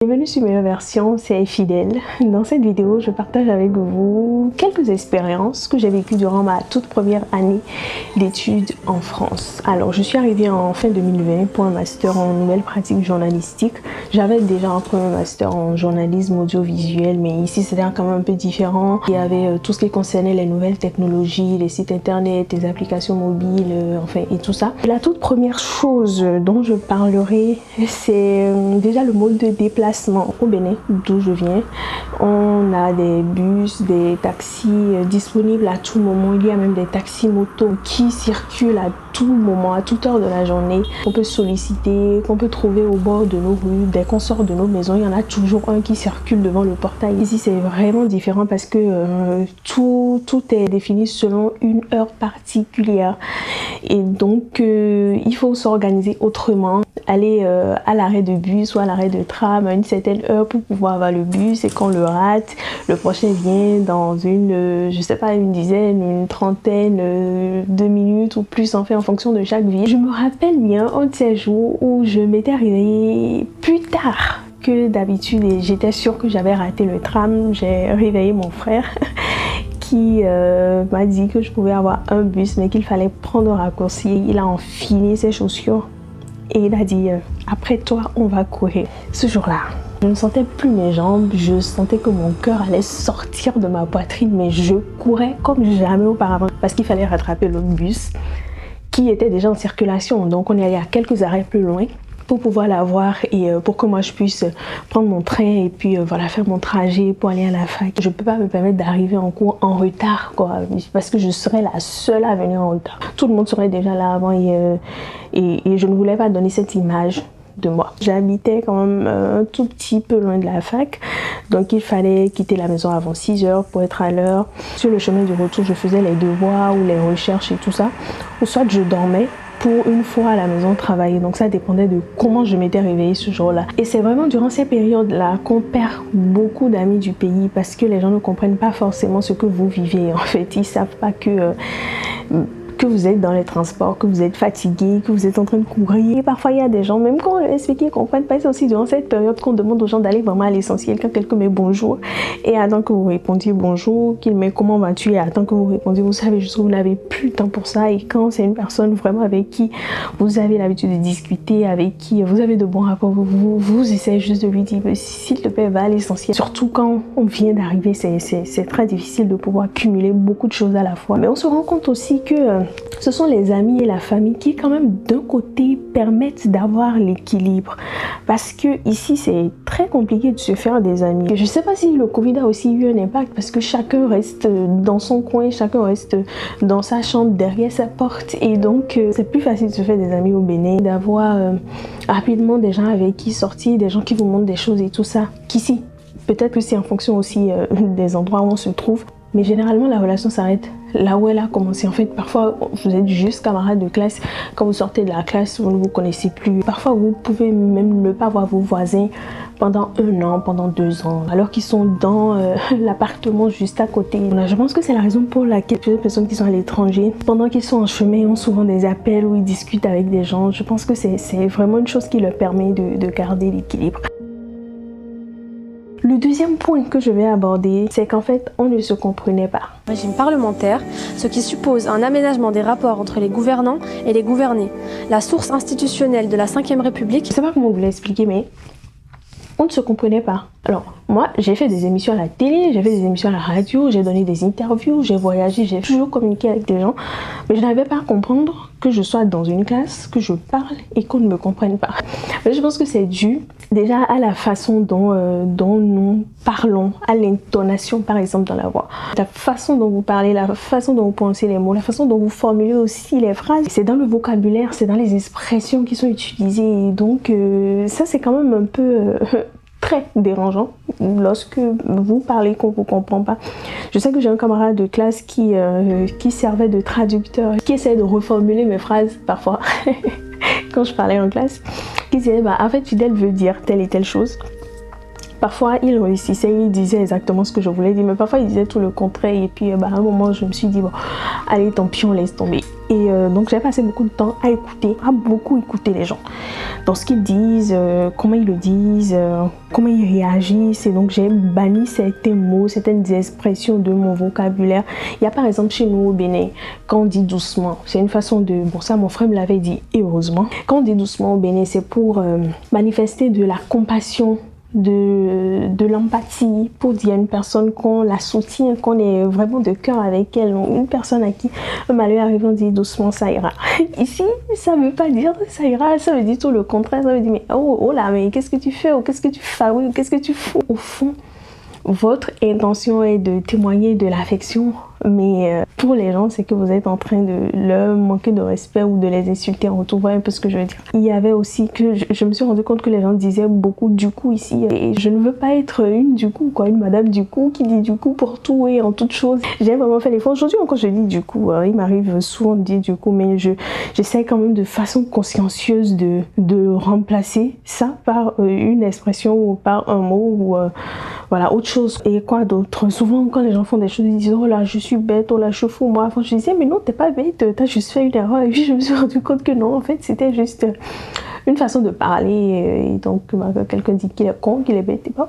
Bienvenue sur Meilleure Version, c'est Fidèle. Dans cette vidéo, je partage avec vous quelques expériences que j'ai vécues durant ma toute première année d'études en France. Alors, je suis arrivée en fin 2020 pour un master en nouvelles pratiques journalistiques. J'avais déjà un premier master en journalisme audiovisuel, mais ici c'était quand même un peu différent. Il y avait tout ce qui concernait les nouvelles technologies, les sites internet, les applications mobiles, enfin et tout ça. La toute première chose dont je parlerai, c'est déjà le mode de déplacement. Au Bénin, d'où je viens, on a des bus, des taxis disponibles à tout moment. Il y a même des taxis motos qui circulent à tout moment, à toute heure de la journée, qu'on peut solliciter, qu'on peut trouver au bord de nos rues. Dès qu'on sort de nos maisons, il y en a toujours un qui circule devant le portail. Ici, c'est vraiment différent parce que tout est défini selon une heure particulière. Et donc, il faut s'organiser autrement. Aller à l'arrêt de bus ou à l'arrêt de tram à une certaine heure pour pouvoir avoir le bus, et qu'on le rate, le prochain vient dans une, je sais pas, une dizaine, une trentaine de minutes ou plus, en fait, en fonction de chaque ville. Je me rappelle bien un de ces jours où je m'étais réveillée plus tard que d'habitude et j'étais sûre que j'avais raté le tram. J'ai réveillé mon frère qui m'a dit que je pouvais avoir un bus mais qu'il fallait prendre un raccourci. Il a enfilé ses chaussures et il a dit après toi on va courir. Ce jour-là, je ne sentais plus mes jambes, je sentais que mon cœur allait sortir de ma poitrine, mais je courais comme jamais auparavant parce qu'il fallait rattraper le bus qui était déjà en circulation. Donc on est allé à quelques arrêts plus loin pour pouvoir l'avoir et pour que moi je puisse prendre mon train et puis voilà, faire mon trajet pour aller à la fac. Je peux pas me permettre d'arriver en cours en retard, quoi, parce que je serais la seule à venir en retard. Tout le monde serait déjà là avant et je ne voulais pas donner cette image de moi. J'habitais quand même un tout petit peu loin de la fac, donc il fallait quitter la maison avant 6 heures pour être à l'heure. Sur le chemin du retour, je faisais les devoirs ou les recherches et tout ça, ou soit je dormais pour une fois à la maison travailler. Donc ça dépendait de comment je m'étais réveillée ce jour-là. Et c'est vraiment durant ces périodes-là qu'on perd beaucoup d'amis du pays parce que les gens ne comprennent pas forcément ce que vous vivez. En fait, ils savent pas que vous êtes dans les transports, que vous êtes fatigué, que vous êtes en train de courir. Et parfois, il y a des gens, même quand on leur explique, ils ne comprennent pas. C'est aussi durant cette période qu'on demande aux gens d'aller vraiment à l'essentiel. Quand quelqu'un met bonjour, et attend que vous répondiez bonjour, qu'il met comment vas-tu, et attend que vous répondiez, vous savez juste que vous n'avez plus le temps pour ça. Et quand c'est une personne vraiment avec qui vous avez l'habitude de discuter, avec qui vous avez de bons rapports, vous essayez juste de lui dire, s'il te plaît, va à l'essentiel. Surtout quand on vient d'arriver, c'est très difficile de pouvoir cumuler beaucoup de choses à la fois. Mais on se rend compte aussi que ce sont les amis et la famille qui quand même d'un côté permettent d'avoir l'équilibre, parce que ici c'est très compliqué de se faire des amis. Je sais pas si le Covid a aussi eu un impact parce que chacun reste dans son coin, chacun reste dans sa chambre derrière sa porte et donc c'est plus facile de se faire des amis au Bénin, d'avoir rapidement des gens avec qui sortir, des gens qui vous montrent des choses et tout ça qu'ici. Peut-être que c'est en fonction aussi des endroits où on se trouve. Mais généralement, la relation s'arrête là où elle a commencé. En fait, parfois, vous êtes juste camarades de classe. Quand vous sortez de la classe, vous ne vous connaissez plus. Parfois, vous pouvez même ne pas voir vos voisins pendant 1 an, pendant 2 ans, alors qu'ils sont dans l'appartement juste à côté. Je pense que c'est la raison pour laquelle les personnes qui sont à l'étranger, pendant qu'ils sont en chemin, ont souvent des appels où ils discutent avec des gens. Je pense que c'est vraiment une chose qui leur permet de garder l'équilibre. Le deuxième point que je vais aborder, c'est qu'en fait, on ne se comprenait pas. Régime parlementaire, ce qui suppose un aménagement des rapports entre les gouvernants et les gouvernés. La source institutionnelle de la Ve République. Je ne sais pas comment vous l'expliquer, mais on ne se comprenait pas. Alors, moi, j'ai fait des émissions à la télé, j'ai fait des émissions à la radio, j'ai donné des interviews, j'ai voyagé, j'ai toujours communiqué avec des gens, mais je n'arrivais pas à comprendre que je sois dans une classe, que je parle et qu'on ne me comprenne pas. Mais je pense que c'est dû déjà à la façon dont nous parlons, à l'intonation par exemple dans la voix. La façon dont vous parlez, la façon dont vous prononcez les mots, la façon dont vous formulez aussi les phrases. C'est dans le vocabulaire, c'est dans les expressions qui sont utilisées. Et donc ça c'est quand même un peu très dérangeant lorsque vous parlez qu'on ne vous comprend pas. Je sais que j'ai un camarade de classe qui servait de traducteur, qui essaie de reformuler mes phrases parfois quand je parlais en classe, qui disait en fait Fidèle veut dire telle et telle chose. Parfois il réussissait, il disait exactement ce que je voulais dire, mais parfois il disait tout le contraire et puis à un moment je me suis dit bon allez tant pis on laisse tomber. Et donc j'ai passé beaucoup de temps à beaucoup écouter les gens. Dans ce qu'ils disent, comment ils le disent, comment ils réagissent. Et donc j'ai banni certains mots, certaines expressions de mon vocabulaire. Il y a par exemple chez nous au Bénin, quand on dit doucement, c'est une façon de... Bon, ça mon frère me l'avait dit, et heureusement. Quand on dit doucement au Bénin, c'est pour manifester de la compassion, de l'empathie, pour dire à une personne qu'on la soutient, qu'on est vraiment de cœur avec elle. Une personne à qui un malheur arrive, on dit doucement ça ira. Ici, ça ne veut pas dire ça ira, ça veut dire tout le contraire. Ça veut dire mais oh là, mais qu'est-ce que tu fais, ou qu'est-ce que tu fabriques, ou qu'est-ce que tu fous. Au fond, votre intention est de témoigner de l'affection, mais pour les gens, c'est que vous êtes en train de leur manquer de respect ou de les insulter en retour. Vous voyez un peu ce que je veux dire. Il y avait aussi que je me suis rendu compte que les gens disaient beaucoup du coup ici, et je ne veux pas être une du coup, quoi, une madame du coup qui dit du coup pour tout et en toute chose. J'ai vraiment fait l'effort. Aujourd'hui encore, je dis du coup, il m'arrive souvent de dire du coup, mais j'essaie quand même de façon consciencieuse de remplacer ça par une expression ou par un mot ou voilà, autre chose. Et quoi d'autre? Souvent, quand les gens font des choses, ils disent oh là, je suis bête, oh là, je suis fou. Moi, avant, je disais mais non, t'es pas bête, t'as juste fait une erreur. Et puis, je me suis rendu compte que non, en fait, c'était juste une façon de parler. Et donc, quelqu'un dit qu'il est con, qu'il est bête, et ben,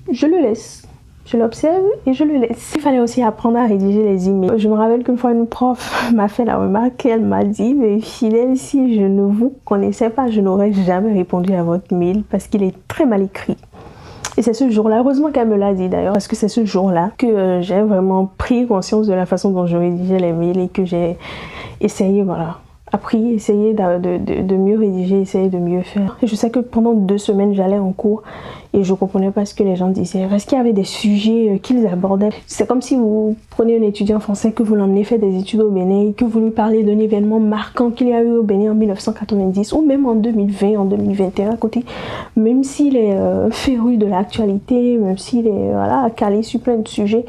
je le laisse. Je l'observe et je le laisse. Il fallait aussi apprendre à rédiger les emails. Je me rappelle qu'une fois, une prof m'a fait la remarque. Elle m'a dit mais Fidèle, si je ne vous connaissais pas, je n'aurais jamais répondu à votre mail parce qu'il est très mal écrit. Et c'est ce jour-là, heureusement qu'elle me l'a dit d'ailleurs, parce que c'est ce jour-là que j'ai vraiment pris conscience de la façon dont je rédigeais les mails et que j'ai essayé, voilà, essayé de mieux rédiger, essayer de mieux faire. Et je sais que pendant 2 semaines, j'allais en cours et je comprenais pas ce que les gens disaient. Parce qu'il y avait des sujets qu'ils abordaient. C'est comme si vous prenez un étudiant français, que vous l'emmenez faire des études au Bénin, et que vous lui parlez d'un événement marquant qu'il y a eu au Bénin en 1990 ou même en 2020, en 2021 à côté. Même s'il est féru de l'actualité, même s'il est calé sur plein de sujets,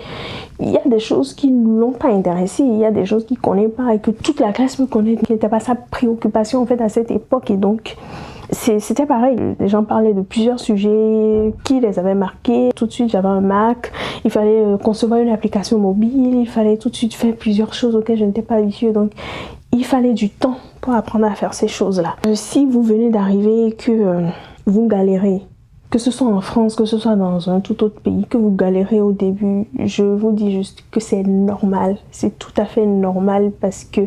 il y a des choses qui ne l'ont pas intéressé, il y a des choses qu'il ne connaît pas et que toute la classe peut connaître, qui n'était pas sa préoccupation en fait à cette époque. Et donc c'était pareil, les gens parlaient de plusieurs sujets qui les avaient marqués. Tout de suite j'avais un Mac, il fallait concevoir une application mobile, il fallait tout de suite faire plusieurs choses auxquelles je n'étais pas habituée. Donc il fallait du temps pour apprendre à faire ces choses-là. Si vous venez d'arriver et que vous galérez, que ce soit en France, que ce soit dans un tout autre pays, que vous galérez au début, je vous dis juste que c'est normal. C'est tout à fait normal parce que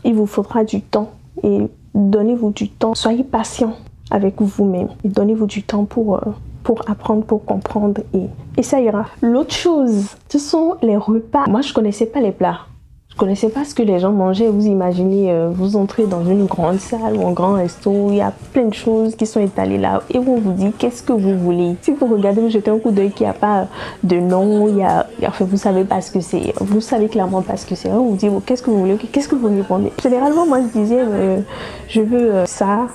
il vous faudra du temps et donnez-vous du temps. Soyez patient avec vous-même et donnez-vous du temps pour apprendre, pour comprendre et ça ira. L'autre chose, ce sont les repas. Moi, je connaissais pas les plats. Je connaissais pas ce que les gens mangeaient. Vous imaginez, vous entrez dans une grande salle ou un grand resto, il y a plein de choses qui sont étalées là et on vous dit qu'est-ce que vous voulez. Si vous regardez, vous jetez un coup d'œil qu'il n'y a pas de nom, enfin, vous savez pas ce que c'est, vous savez clairement pas ce que c'est. On vous dit bon, qu'est-ce que vous voulez, qu'est-ce que vous répondez. Généralement, moi je disais je veux ça.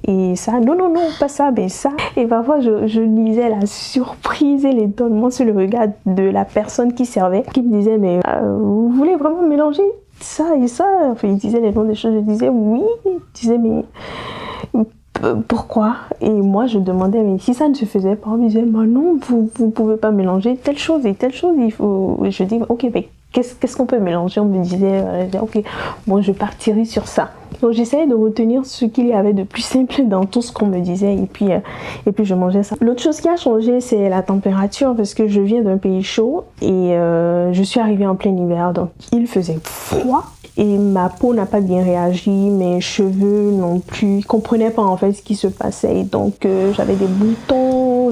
Et ça, non, pas ça, mais ça. Et parfois, je lisais la surprise et l'étonnement sur le regard de la personne qui servait, qui me disait, mais vous voulez vraiment mélanger ça et ça? Enfin, il disait les noms des choses, je disais oui. Il disait, mais pourquoi? Et moi, je demandais, mais si ça ne se faisait pas, on me disait, bah non, vous pouvez pas mélanger telle chose et telle chose. Il faut... Je dis, ok, mais qu'est-ce qu'on peut mélanger? On me disait, ok, bon, je partirai sur ça. Donc j'essayais de retenir ce qu'il y avait de plus simple dans tout ce qu'on me disait et puis je mangeais ça. L'autre chose qui a changé, c'est la température parce que je viens d'un pays chaud et je suis arrivée en plein hiver, donc il faisait froid et ma peau n'a pas bien réagi, mes cheveux non plus, ils comprenaient pas en fait ce qui se passait et donc j'avais des boutons,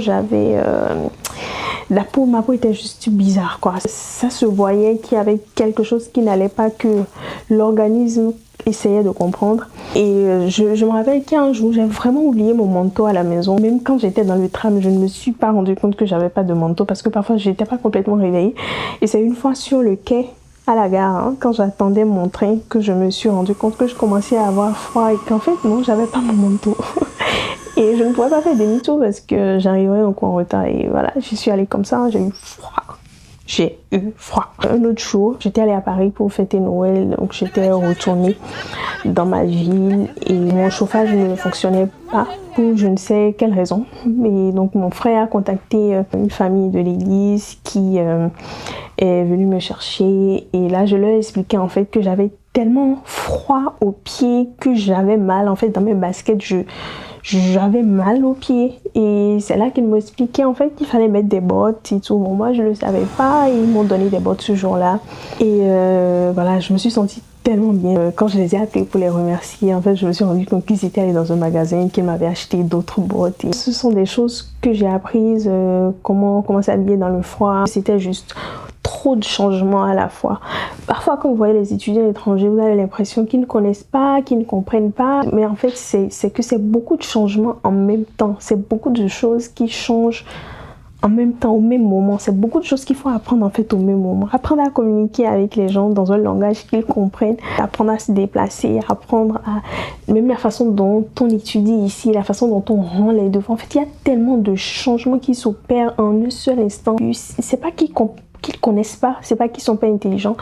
ma peau était juste bizarre quoi. Ça se voyait qu'il y avait quelque chose qui n'allait pas, que l'organisme essayait de comprendre. Et je me rappelle qu'un jour j'ai vraiment oublié mon manteau à la maison. Même quand j'étais dans le tram, je ne me suis pas rendu compte que j'avais pas de manteau parce que parfois j'étais pas complètement réveillée. Et c'est une fois sur le quai à la gare, quand j'attendais mon train, que je me suis rendu compte que je commençais à avoir froid et qu'en fait non, j'avais pas mon manteau. Et je ne pouvais pas faire demi-tour parce que j'arriverais au coin en retard. Et voilà, j'y suis allée comme ça, j'ai eu froid. Un autre jour, j'étais allée à Paris pour fêter Noël, donc j'étais retournée dans ma ville et mon chauffage ne fonctionnait pas pour je ne sais quelle raison. Et donc mon frère a contacté une famille de l'église qui est venue me chercher et là je leur ai expliqué en fait que j'avais tellement froid aux pieds que j'avais mal. En fait, dans mes baskets, j'avais mal aux pieds. Et c'est là qu'ils m'ont expliqué en fait qu'il fallait mettre des bottes et tout. Bon, moi, je ne le savais pas. Ils m'ont donné des bottes ce jour-là. Et voilà, je me suis sentie tellement bien. Quand je les ai appelés pour les remercier, en fait, je me suis rendu compte qu'ils étaient allés dans un magasin, qu'ils m'avaient acheté d'autres bottes. Et ce sont des choses que j'ai apprises, comment s'habiller dans le froid. C'était juste trop de changements à la fois. Parfois, quand vous voyez les étudiants étrangers, vous avez l'impression qu'ils ne connaissent pas, qu'ils ne comprennent pas. Mais en fait, c'est que c'est beaucoup de changements en même temps. C'est beaucoup de choses qui changent en même temps, au même moment. C'est beaucoup de choses qu'il faut apprendre en fait au même moment. Apprendre à communiquer avec les gens dans un langage qu'ils comprennent. Apprendre à se déplacer, apprendre à... Même la façon dont on étudie ici, la façon dont on rend les devoirs. En fait, il y a tellement de changements qui s'opèrent en un seul instant. C'est pas qu'ils connaissent pas, c'est pas qu'ils sont pas intelligents,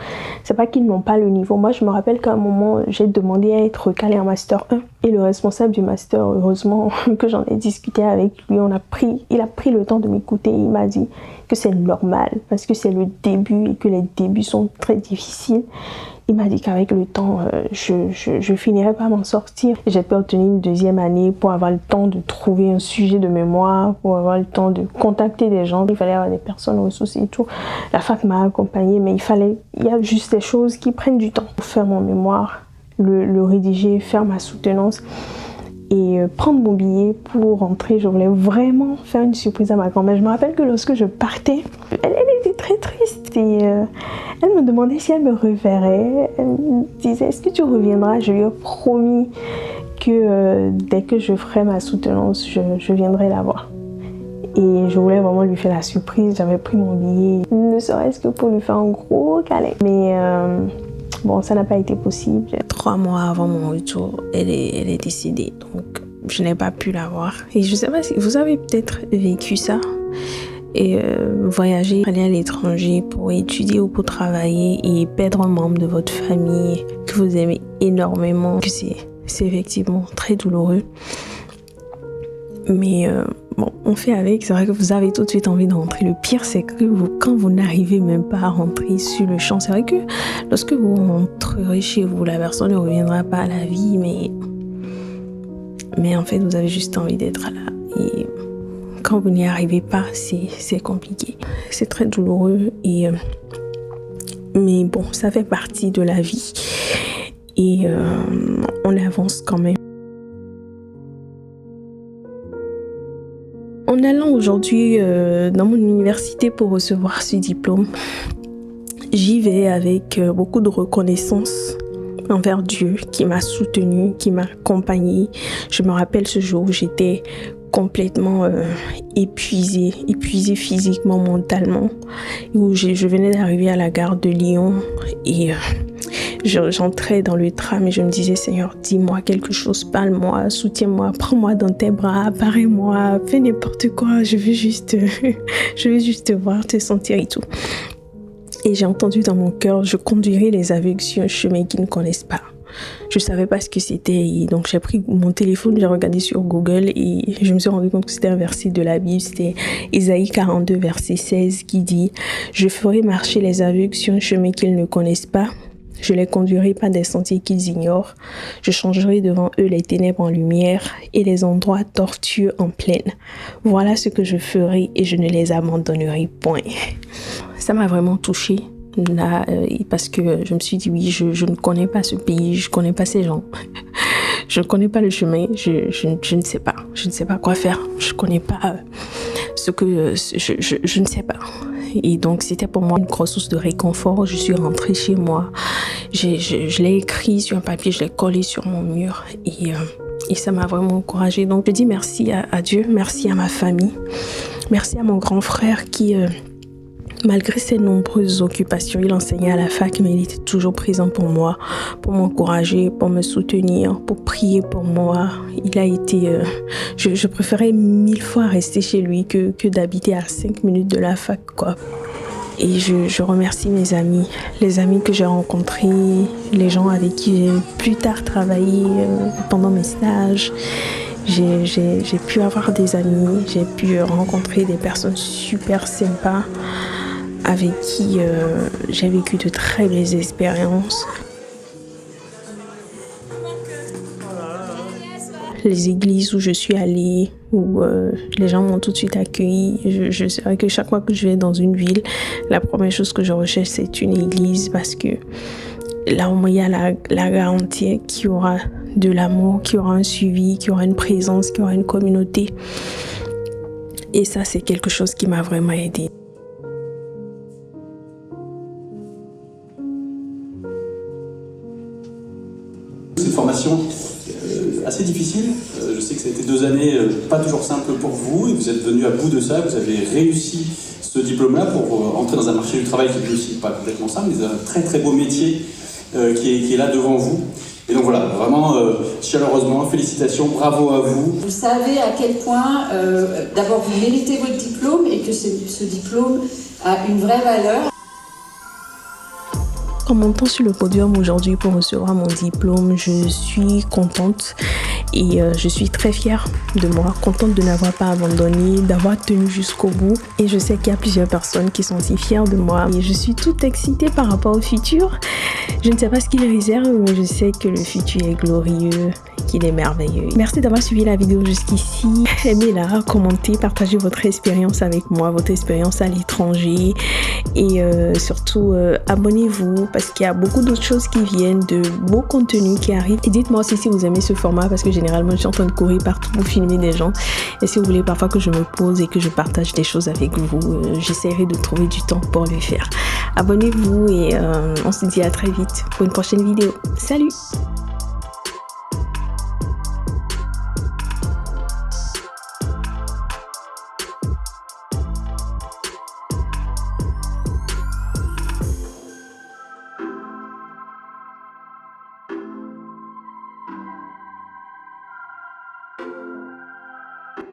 c'est pas qu'ils n'ont pas le niveau. Moi, je me rappelle qu'à un moment, j'ai demandé à être calée en master 1 et le responsable du master, heureusement que j'en ai discuté avec lui, il a pris le temps de m'écouter. Il m'a dit que c'est normal parce que c'est le début et que les débuts sont très difficiles. Il m'a dit qu'avec le temps, je finirais par m'en sortir. J'ai pu obtenir une deuxième année pour avoir le temps de trouver un sujet de mémoire, pour avoir le temps de contacter des gens. Il fallait avoir des personnes ressources et tout. La fac m'a accompagnée, mais il y a juste des choses qui prennent du temps pour faire mon mémoire, le rédiger, faire ma soutenance et prendre mon billet pour rentrer. Je voulais vraiment faire une surprise à ma grand-mère. Je me rappelle que lorsque je partais, elle était très triste et elle me demandait si elle me reverrait. Elle me disait, est-ce que tu reviendras? Je lui ai promis que dès que je ferai ma soutenance, je viendrai la voir. Et je voulais vraiment lui faire la surprise. J'avais pris mon billet, ne serait-ce que pour lui faire un gros câlin. Mais bon, ça n'a pas été possible. 3 mois avant mon retour, elle est décédée. Donc, je n'ai pas pu la voir. Et je ne sais pas si vous avez peut-être vécu ça. Et voyager, aller à l'étranger pour étudier ou pour travailler et perdre un membre de votre famille que vous aimez énormément. C'est effectivement très douloureux. Mais bon, on fait avec. C'est vrai que vous avez tout de suite envie de rentrer. Le pire, c'est que quand vous n'arrivez même pas à rentrer sur le champ, c'est vrai que lorsque vous rentrerez chez vous, la personne ne reviendra pas à la vie, mais en fait, vous avez juste envie d'être là. Et quand vous n'y arrivez pas, c'est compliqué. C'est très douloureux. Mais bon, ça fait partie de la vie. Et on avance quand même. En allant aujourd'hui dans mon université pour recevoir ce diplôme, j'y vais avec beaucoup de reconnaissance envers Dieu qui m'a soutenue, qui m'a accompagnée. Je me rappelle ce jour où j'étais complètement épuisée physiquement, mentalement, où je venais d'arriver à la gare de Lyon et j'entrais dans le tram et je me disais, Seigneur, dis-moi quelque chose, parle-moi, soutiens-moi, prends-moi dans tes bras, apparaît-moi, fais n'importe quoi, je veux juste te voir, te sentir et tout. Et j'ai entendu dans mon cœur, je conduirai les aveugles sur un chemin qu'ils ne connaissent pas. Je ne savais pas ce que c'était et donc j'ai pris mon téléphone, j'ai regardé sur Google et je me suis rendu compte que c'était un verset de la Bible, c'était Ésaïe 42 verset 16 qui dit « Je ferai marcher les aveugles sur un chemin qu'ils ne connaissent pas. Je les conduirai par des sentiers qu'ils ignorent. Je changerai devant eux les ténèbres en lumière et les endroits tortueux en plaine. Voilà ce que je ferai et je ne les abandonnerai point. » Ça m'a vraiment touchée là, parce que je me suis dit oui, je ne connais pas ce pays, je ne connais pas ces gens. Je ne connais pas le chemin, je ne sais pas. Je ne sais pas quoi faire. Je ne connais pas ce que... Je ne sais pas. Et donc, c'était pour moi une grosse source de réconfort. Je suis rentrée chez moi. Je l'ai écrit sur un papier, je l'ai collé sur mon mur. Et ça m'a vraiment encouragée. Donc, je dis merci à Dieu, merci à ma famille. Merci à mon grand frère qui... malgré ses nombreuses occupations, il enseignait à la fac, mais il était toujours présent pour moi, pour m'encourager, pour me soutenir, pour prier pour moi. Il a été... je préférais 1000 fois rester chez lui que d'habiter à 5 minutes de la fac, quoi. Et je remercie mes amis, les amis que j'ai rencontrés, les gens avec qui j'ai plus tard travaillé pendant mes stages. J'ai pu avoir des amis, j'ai pu rencontrer des personnes super sympas avec qui j'ai vécu de très belles expériences. les églises où je suis allée, où les gens m'ont tout de suite accueilli. Je sais que chaque fois que je vais dans une ville, la première chose que je recherche, c'est une église parce que là, au moins, il y a la garantie qu'il y aura de l'amour, qu'il y aura un suivi, qu'il y aura une présence, qu'il y aura une communauté. Et ça, c'est quelque chose qui m'a vraiment aidée. C'est une formation assez difficile. Je sais que ça a été 2 années pas toujours simples pour vous et vous êtes venu à bout de ça. Vous avez réussi ce diplôme-là pour entrer dans un marché du travail qui est aussi pas complètement simple, mais un très très beau métier qui est là devant vous. Et donc voilà, vraiment chaleureusement, félicitations, bravo à vous. Vous savez à quel point d'abord vous méritez votre diplôme et que ce diplôme a une vraie valeur. En montant sur le podium aujourd'hui pour recevoir mon diplôme, je suis contente et je suis très fière de moi, contente de n'avoir pas abandonné, d'avoir tenu jusqu'au bout. Et je sais qu'il y a plusieurs personnes qui sont aussi fières de moi. Et je suis toute excitée par rapport au futur. Je ne sais pas ce qu'il réserve, mais je sais que le futur est glorieux, qu'il est merveilleux. Merci d'avoir suivi la vidéo jusqu'ici. Aimez-la, commentez, partagez votre expérience avec moi, votre expérience à l'étranger. Et surtout, abonnez-vous parce qu'il y a beaucoup d'autres choses qui viennent, de beaux contenus qui arrivent. Et dites-moi aussi si vous aimez ce format parce que généralement, je suis en train de courir partout pour filmer des gens. Et si vous voulez parfois que je me pose et que je partage des choses avec vous, j'essaierai de trouver du temps pour le faire. Abonnez-vous et on se dit à très vite pour une prochaine vidéo. Salut!